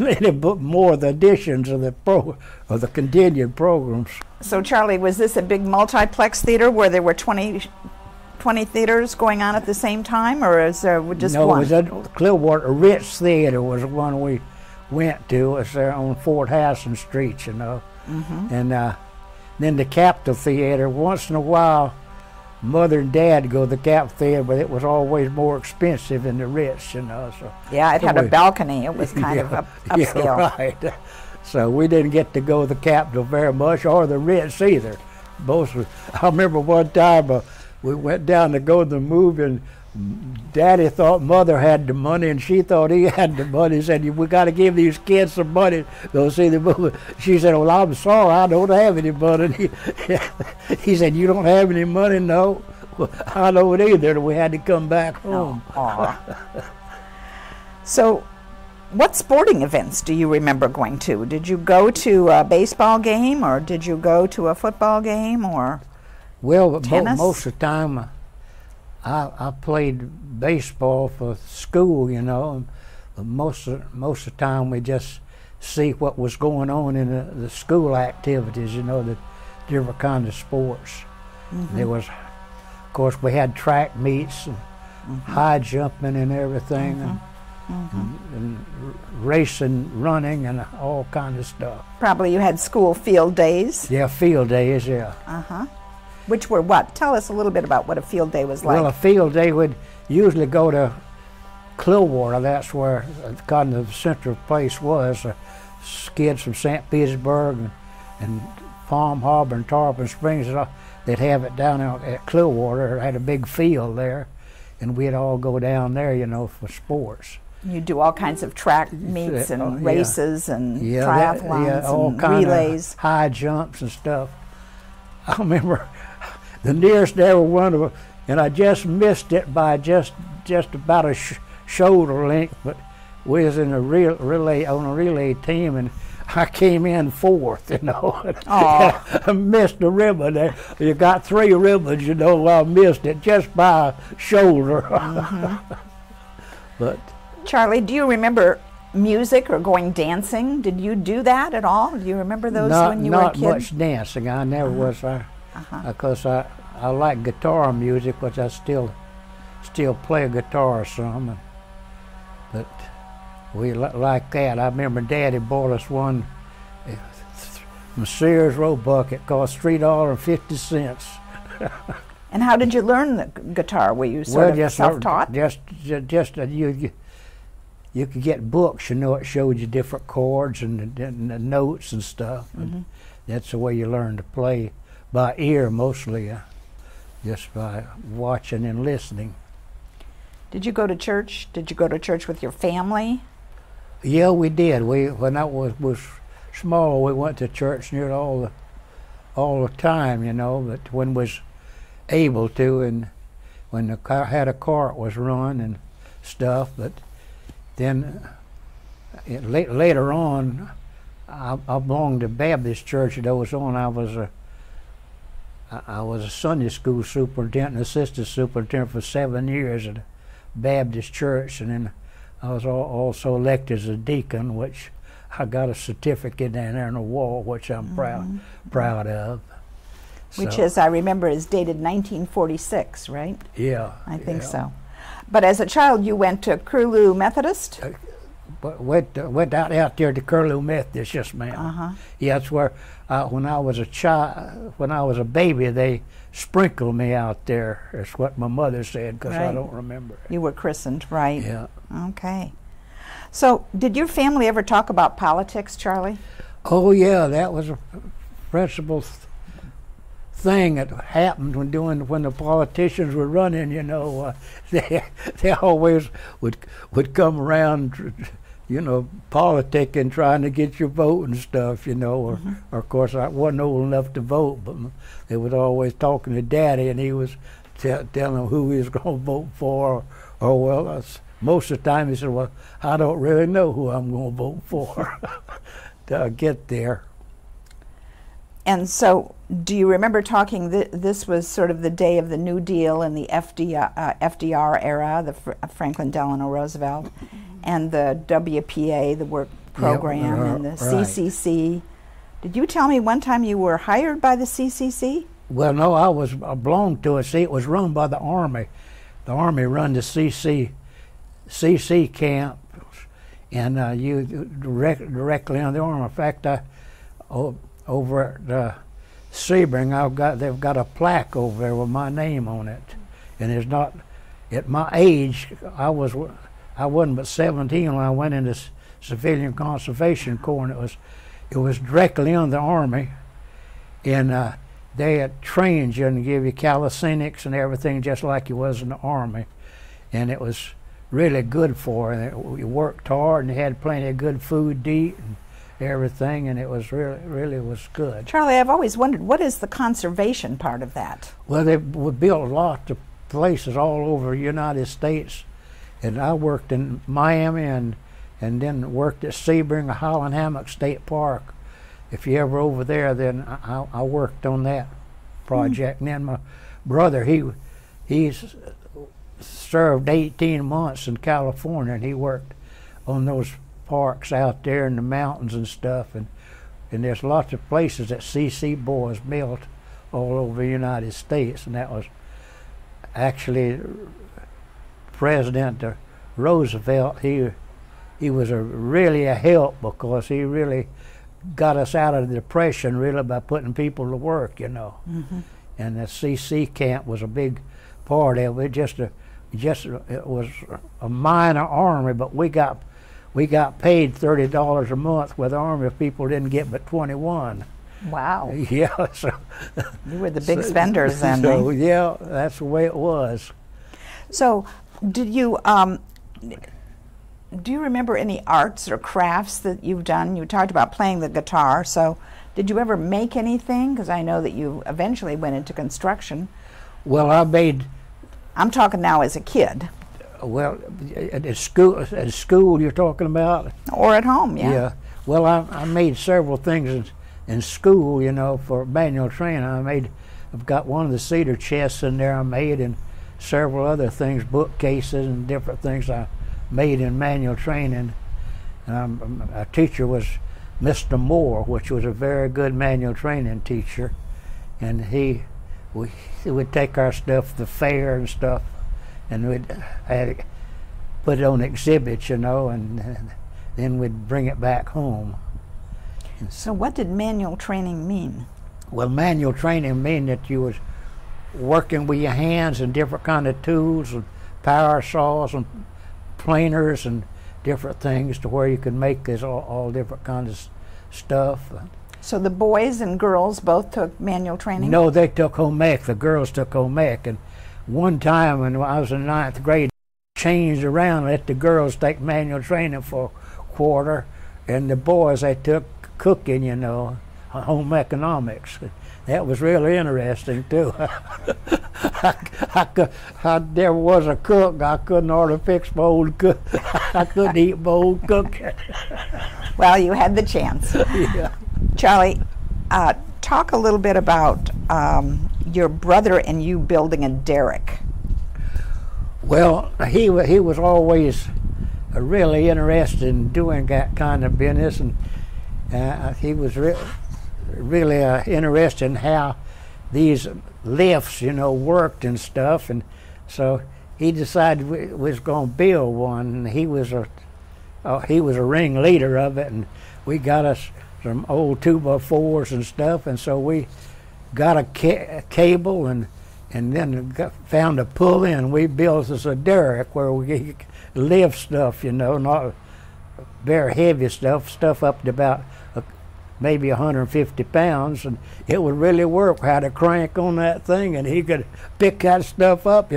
any more of the editions of the continued programs. So, Charlie, was this a big multiplex theater where there were 20 theaters going on at the same time, or is there just one? No, it was at Clearwater. Ritz Theater was the one we went to. It was there on Fort Hassan Street, you know. And then the Capitol Theater. Once in a while, Mother and Dad go to the Capitol Theater, but it was always more expensive than the Ritz, you know. So yeah, it had a balcony. It was kind of upscale. Yeah, right. So we didn't get to go to the Capitol very much, or the Ritz either. Both. I remember one time we went down to go to the movie, and Daddy thought Mother had the money, and she thought he had the money. He said, "We got to give these kids some money to go see the movie." She said, "Well, I'm sorry, I don't have any money." He said, "You don't have any money?" "No." "Well, I don't either." We had to come back home. So, what sporting events do you remember going to? Did you go to a baseball game, or did you go to a football game, or well, tennis? Most of the time, I played baseball for school, you know. Most of the time we just see what was going on in the school activities, you know, the different kind of sports. There was, of course, we had track meets and high jumping and everything, and racing, running, and all kinds of stuff. Probably you had school field days. Yeah, field days, yeah. Which were what? Tell us a little bit about what a field day was like. Well, a field day would usually go to Clearwater. That's where kind of the central place was. Kids from St. Petersburg and Palm Harbor and Tarpon Springs, they'd have it down at Clearwater. It had a big field there, and we'd all go down there, you know, for sports. You do all kinds of track meets and races and yeah, triathlons all and kind relays. Of high jumps and stuff. I remember the nearest ever one, and I just missed it by just about a shoulder length. But we was in a relay team, and I came in fourth. You know, I missed the ribbon. There, you got 3 ribbons. You know, I missed it just by a shoulder. But Charlie, do you remember music or going dancing? Did you do that at all? Do you remember those when you were a kid? Not much dancing. I never was. Because I like guitar music, which I still play guitar some. But we like that. I remember Daddy bought us one from Sears Roebuck. It cost $3.50. And how did you learn the guitar? Were you sort of self-taught? You could get books, you know, it showed you different chords and the notes and stuff. And that's the way you learn to play, by ear mostly, just by watching and listening. Did you go to church? Did you go to church with your family? Yeah, we did. When I was small, we went to church near all the time, you know. But when was able to, and when the car had a cart was run and stuff. But then later on, I belonged to Baptist church. That was on. I was a Sunday school superintendent, assistant superintendent for 7 years, and Baptist church, and then I was also elected as a deacon, which I got a certificate down there on the wall, which I'm proud of. Which So, is, I remember, is dated 1946, right? yeah, I think yeah. so. But as a child, you went to Curlew Methodist? But went out there to Curlew Methodist, yes, ma'am. Uh-huh. Yeah, that's where when I was a child, when I was a baby, they sprinkled me out there. That's what my mother said, because I Right. don't remember it. You were christened, right? Yeah. Okay. So, did your family ever talk about politics, Charlie? Oh yeah, that was a principal thing that happened when the politicians were running. You know, they always would come around, you know, politicking, trying to get your vote and stuff. You know, or of course I wasn't old enough to vote, but they was always talking to Daddy, and he was telling them who he was going to vote for. Or well, most of the time he said, "Well, I don't really know who I'm going to vote for." To get there. And so, do you remember talking, this was sort of the day of the New Deal and the FDR era, the Franklin Delano Roosevelt, and the WPA, the work program, and the right. CCC. Did you tell me one time you were hired by the CCC? Well, no, I belonged to it. See, it was run by the Army. The Army run the CC camp, and you directly on the Army. In fact, over at Sebring, they've got a plaque over there with my name on it, and it's not. At my age, I wasn't but 17 when I went into Civilian Conservation Corps, and it was directly on the Army, and they had trained you and give you calisthenics and everything just like you was in the Army, and it was really good for you. You worked hard and you had plenty of good food to eat and everything, and it was really was good. Charlie, I've always wondered, what is the conservation part of that? Well, they would build lots of places all over the United States, and I worked in Miami and then worked at Sebring, Highland Hammock State Park. If you're ever over there, then I worked on that project. And then my brother, he's served 18 months in California, and he worked on those parks out there in the mountains and stuff, and there's lots of places that CC boys built all over the United States, and that was actually President Roosevelt. He was really a help, because he really got us out of the Depression really by putting people to work, you know. And the CC camp was a big part of it. It was a minor army, but we got paid $30 a month, where the Army people didn't get but 21. Wow. Yeah, so You were the big spenders then. So eh? yeah, that's the way it was. So, did you do you remember any arts or crafts that you've done? You talked about playing the guitar. So, did you ever make anything? Because I know that you eventually went into construction. Well, I made. I'm talking now as a kid. Well, at school you're talking about? Or at home, yeah. Yeah. Well, I made several things in school, you know, for manual training. I've got one of the cedar chests in there I made, and several other things, bookcases and different things I made in manual training. And our teacher was Mr. Moore, which was a very good manual training teacher, and he would take our stuff to the fair and stuff, and we'd put it on exhibits, you know, and then we'd bring it back home. So what did manual training mean? Well, manual training mean that you was working with your hands and different kind of tools and power saws and planers and different things, to where you could make this all different kinds of stuff. So the boys and girls both took manual training? No, they took home ec. The girls took home ec. And one time when I was in 9th grade, changed around and let the girls take manual training for a quarter, and the boys, they took cooking, you know, home economics. That was really interesting too. I never was a cook. I couldn't hardly fix my own cook. I couldn't eat my own cooking. Well, you had the chance. Yeah. Charlie, talk a little bit about your brother and you building a derrick. Well, he was always really interested in doing that kind of business, and he was really interested in how these lifts, worked and stuff, and so he decided we was going to build one, and he was a ringleader of it, and we got us some old 2x4s and stuff, and so we got a cable and then found a pulley, and we built us a derrick where we lift stuff, not very heavy stuff up to about maybe 150 pounds, and it would really work. Had a crank on that thing, and he could pick that stuff up.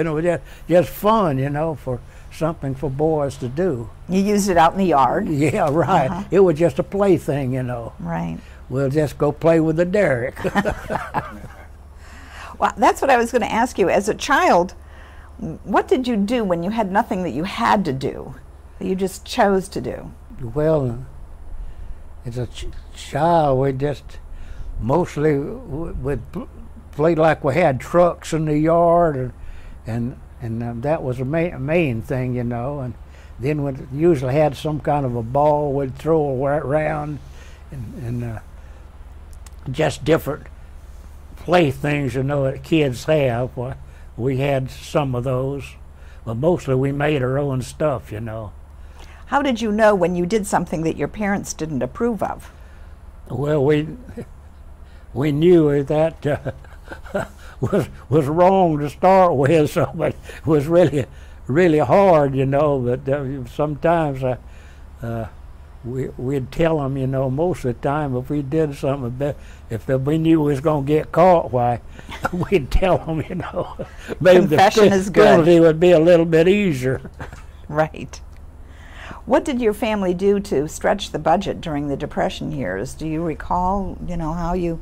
Just fun, for something for boys to do. You used it out in the yard. Yeah, right. It was just a plaything, Right. We'll just go play with the derrick. Well, that's what I was going to ask you. As a child, what did you do when you had nothing that you had to do, that you just chose to do? Well, as a child, we just mostly would play like we had trucks in the yard, and that was the main thing, and then we usually had some kind of a ball we'd throw around, and just different playthings, that kids have. Well, we had some of those, but mostly we made our own stuff, How did you know when you did something that your parents didn't approve of? Well, we knew that was wrong to start with, so it was really hard, but sometimes we'd tell them, most of the time, if we did something, if we knew we was going to get caught, why, we'd tell them, maybe Confession is the good. penalty would be a little bit easier. Right. What did your family do to stretch the budget during the Depression years? Do you recall, how you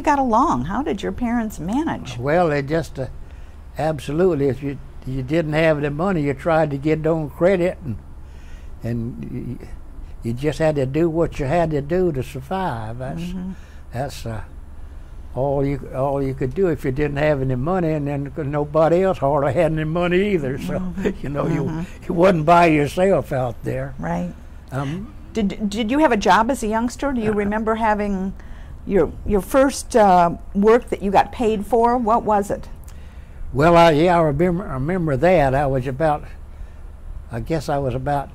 got along? How did your parents manage? Well, they just absolutely. If you didn't have the money, you tried to get on credit, and you just had to do what you had to do to survive. That's all you could do if you didn't have any money, and then nobody else hardly had any money either. So you wasn't by yourself out there. Right. Did you have a job as a youngster? Do you remember having your first work that you got paid for? What was it? Well, I remember that. I guess I was about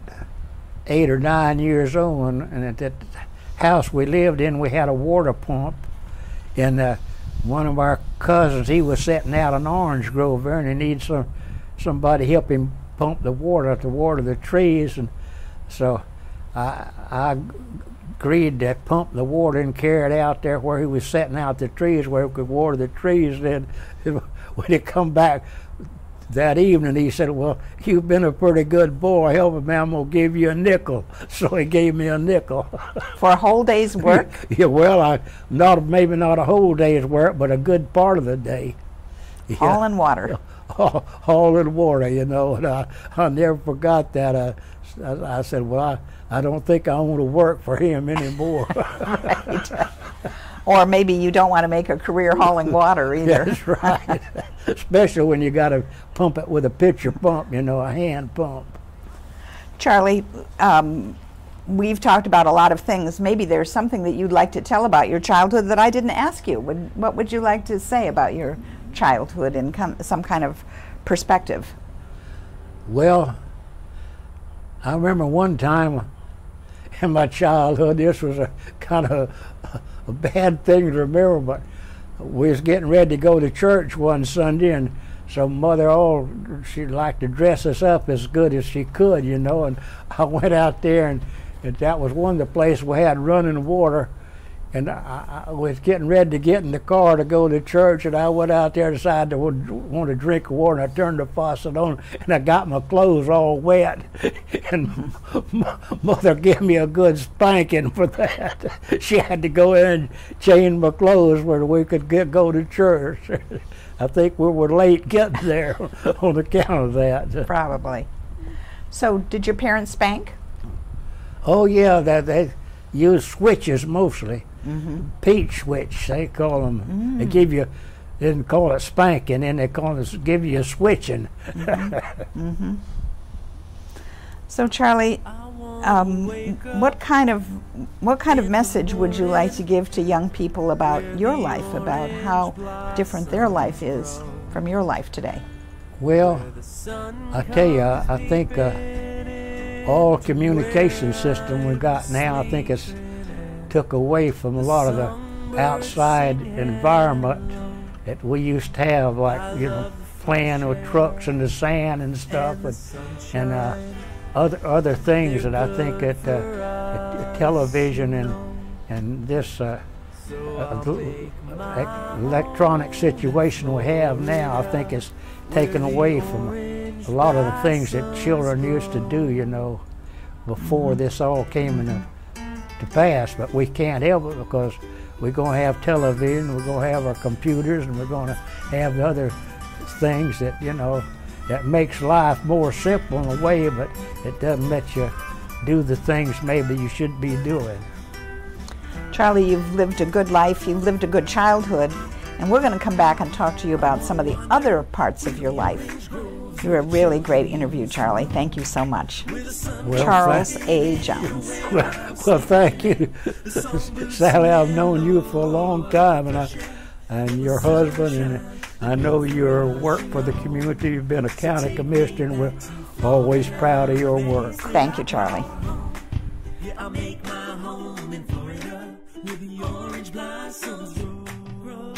8 or 9 years old, and at that house we lived in, we had a water pump. And one of our cousins, he was setting out an orange grove there, and he needed somebody to help him pump the water to water the trees. And so I agreed to pump the water and carry it out there where he was setting out the trees, where we could water the trees. Then when he come back that evening, he said, "Well, you've been a pretty good boy. Help me, I'm going to give you a nickel." So he gave me a nickel. For a whole day's work? Yeah, well, maybe not a whole day's work, but a good part of the day. Hauling water. Hauling water, and I never forgot that. I said, "Well, I don't think I want to work for him anymore." Right. Or maybe you don't want to make a career hauling water either. That's right. Especially when you got to pump it with a pitcher pump, a hand pump. Charley, we've talked about a lot of things. Maybe there's something that you'd like to tell about your childhood that I didn't ask you. What would you like to say about your childhood in some kind of perspective? Well, I remember one time in my childhood, this was a kind of a bad thing to remember, but we was getting ready to go to church one Sunday, and so Mother, she liked to dress us up as good as she could, and I went out there, and that was one of the places we had running water, and I was getting ready to get in the car to go to church, and I went out there, decided to want to drink water, and I turned the faucet on, and I got my clothes all wet, and Mother gave me a good spanking for that. She had to go in and change my clothes where we could go to church. I think we were late getting there on account of that. Probably. So, did your parents spank? Oh yeah, they used switches mostly. Peach switch, they call them. They give you didn't call it spanking, and they call it give you a switching. So Charley, what kind of message would you like to give to young people about your life, about how different their life is from your life today? Well, I tell you, I think all communication system we've got now, I think it's took away from a lot of the outside environment that we used to have, like, you know, playing with trucks in the sand and stuff, and other things that I think that television and this electronic situation we have now, I think is taken away from a lot of the things that children used to do, you know, before this all came into pass. But we can't help it, because we're going to have television, we're going to have our computers, and we're going to have the other things that, you know, that makes life more simple in a way, but it doesn't let you do the things maybe you should be doing. Charley, you've lived a good life, you've lived a good childhood, and we're going to come back and talk to you about some of the other parts of your life. You're a really great interview, Charley. Thank you so much. Well, Charles A. Jones. Well, thank you. Sally, I've known you for a long time, and your husband, and I know your work for the community. You've been a county commissioner, and we're always proud of your work. Thank you, Charley. Yeah, I make my home in Florida, where the orange blossoms grow.